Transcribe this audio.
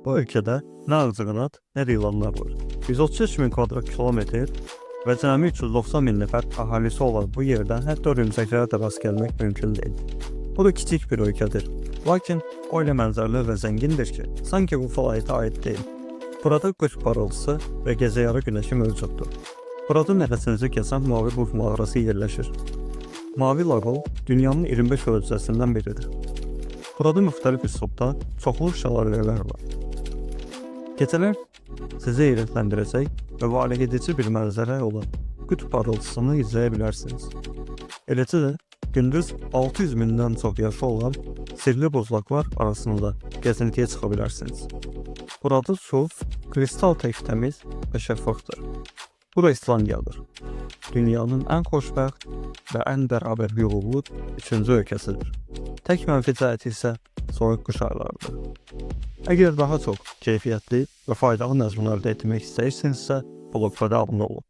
Bu ölkədə nə ağcaqanad, nə də ilanlar var. 133 min kvadrat kilometr və cəmi 390 min nəfər əhalisi olan bu yerdən hətta örümcəklərə də rast gəlmək mümkün deyil. Bu da kiçik bir ölkədir. Lakin o elə mənzərəli və zəngindir ki, sanki bu fəaliyyətə aid deyil. Burada qütb parıltısı və gecəyarı günəşi mövcuddur. Burada nəfəsinizi kəsən mavi buz mağarası yerləşir. Mavi laqol dünyanın 25 ölkəsindən biridir. Burada müxtəlif üslubda çoxlu şəlalələr var. Gecələr sizi heyrətləndirəcək və valehedici bir mənzərə olan qütb parıltısını izləyə bilərsiniz. Eləcə də gündüz 600 mindən çox yaşı olan sirli buzlaqlar arasında gəzintiyə çıxa bilərsiniz. Burada su kristal tək təmiz və şəffafdır. Bura İslandiyadır. Dünyanın ən xoşbəxt və ən bərabər yollu 3-cü ölkəsidir. Tək mənfi cəhəti isə soyuq qış aylarıdır. Əgər daha çox keyfiyyətli və faydalı məzmun əldə etmək istəyirsinizsə, blogda abunə olun.